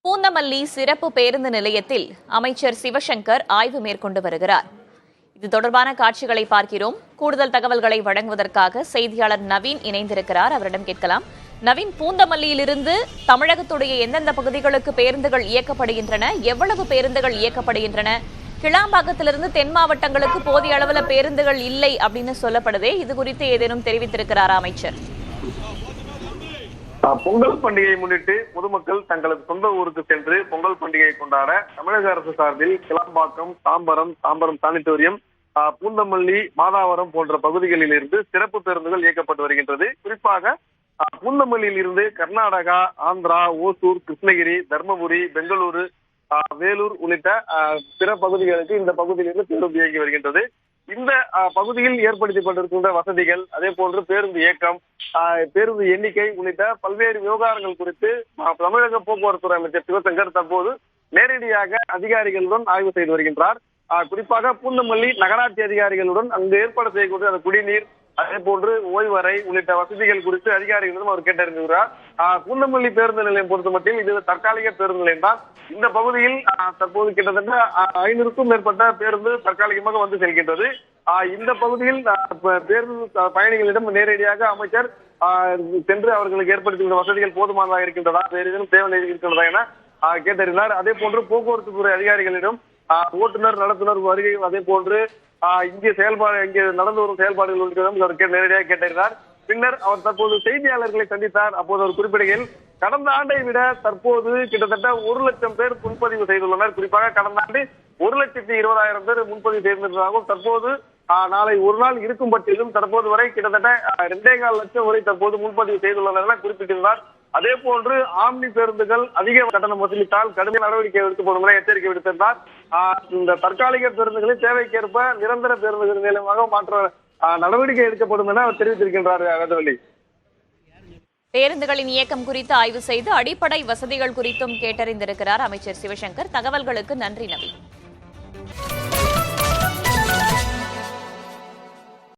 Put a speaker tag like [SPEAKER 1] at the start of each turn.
[SPEAKER 1] பூந்தமல்லி சிறப்பு பேருந்து நிலையத்தில் அமைச்சர் சிவசங்கர் ஆய்வு மேற்கொண்டு வருகிறார். இது தொடர்பான காட்சிகளை பார்க்கிறோம். கூடுதல் தகவல்களை வழங்குவதற்காக செய்தியாளர் நவீன் இணைந்திருக்கிறார். அவரிடம் கேட்கலாம். நவீன், பூந்தமல்லியிலிருந்து தமிழகத்துடைய எந்தெந்த பகுதிகளுக்கு பேருந்துகள் இயக்கப்படுகின்றன, எவ்வளவு பேருந்துகள் இயக்கப்படுகின்றன? கிளாம்பாக்கத்திலிருந்து தென் மாவட்டங்களுக்கு போதிய அளவில் பேருந்துகள் இல்லை அப்படின்னு சொல்லப்படுதே, இது குறித்து ஏதேனும் தெரிவித்திருக்கிறாரா அமைச்சர்?
[SPEAKER 2] பொங்கல் பண்டிகையை முன்னிட்டு பொதுமக்கள் தங்களது சொந்த ஊருக்கு சென்று பொங்கல் பண்டிகையை கொண்டாட தமிழக அரசு சார்பில் கிளாம்பாக்கம், தாம்பரம் சானிட்டோரியம், பூந்தமல்லி, மாதாவரம் போன்ற பகுதிகளில் இருந்து சிறப்பு பேருந்துகள் இயக்கப்பட்டு வருகின்றது. குறிப்பாக பூந்தமல்லியில் இருந்து கர்நாடகா, ஆந்திரா, ஓசூர், கிருஷ்ணகிரி, தர்மபுரி, பெங்களூரு, வேலூர் உள்ளிட்ட பிற பகுதிகளுக்கு இந்த பகுதியிலிருந்து பேருந்து இயங்கி வருகின்றது. இந்த பகுதியில் ஏற்படுத்தப்பட்டிருக்கின்ற வசதிகள், அதே போன்று பேருந்து இயக்கம், பேருந்து எண்ணிக்கை உள்ளிட்ட பல்வேறு விவகாரங்கள் குறித்து தமிழக போக்குவரத்துறை அமைச்சர் சிவசங்கர் தற்போது நேரடியாக அதிகாரிகளுடன் ஆய்வு செய்து வருகின்றார். குறிப்பாக பூந்தமல்லி நகராட்சி அதிகாரிகளுடன் அங்கு ஏற்பாடு செய்யக்கூடிய அந்த குடிநீர், அதே போன்று ஓய்வறை உள்ளிட்ட வசதிகள் குறித்து அதிகாரிகளிடம் அவர் கேட்டறிந்துள்ளார். பூந்தமல்லி பேருந்து நிலையம் பொறுத்த மட்டும் இது தற்காலிக பேருந்து நிலையம் தான். இந்த பகுதியில் தற்போது கிட்டத்தட்ட 500க்கும் மேற்பட்ட பேருந்து தற்காலிகமாக வந்து செல்கின்றது. இந்த பகுதியில் பேருந்து பயணிகளிடம் நேரடியாக அமைச்சர் சென்று அவர்களுக்கு ஏற்படுத்தியுள்ள வசதிகள் போதுமானதாக இருக்கின்றதா, வேறு ஏதேனும் தேவை இருக்கின்றதா என கேட்டறிந்தார். அதே போன்று போக்குவரத்து துறை அதிகாரிகளிடம் ஓட்டுநர், நடத்துனர் வருகை, அதே போன்று இங்கே நடந்து வரும் செயல்பாடுகள் நேரடியாக கேட்டறிந்தார். பின்னர் அவர் தற்போது செய்தியாளர்களை சந்தித்தார். அப்போது அவர் குறிப்பிடுகையில், கடந்த ஆண்டை விட தற்போது கிட்டத்தட்ட 1 லட்சம் பேர் முன்பதிவு செய்துள்ளனர். குறிப்பாக கடந்த ஆண்டு 1,20,000 பேர் முன்பதிவு செய்திருந்ததாகவும், தற்போது நாளை ஒரு நாள் இருக்கும் பட்சத்திலும் தற்போது வரை கிட்டத்தட்ட 2.25 லட்சம் வரை தற்போது முன்பதிவு செய்துள்ளனர் என குறிப்பிட்டிருந்தார். அதே போன்று ஆம்னி பேருந்துகள் அதிக கட்டணம் வசூலித்தால் கடுமையான நடவடிக்கை எடுக்கப்படும் என எச்சரிக்கை விடுத்திருந்தார். இந்த தற்காலிக பேருந்துகளில் தேவைக்கேற்ப நிரந்தர பேருந்துகள் நிலையமாக மாற்ற நடவடிக்கை எடுக்கப்படும் என அவர் தெரிவித்திருக்கின்றார். வேதவள்ளி,
[SPEAKER 1] பேருந்துகளின் இயக்கம் குறித்து ஆய்வு செய்து அடிப்படை வசதிகள் குறித்தும் கேட்டறிந்திருக்கிறார் அமைச்சர் சிவசங்கர். தகவல்களுக்கு நன்றி நவீன்.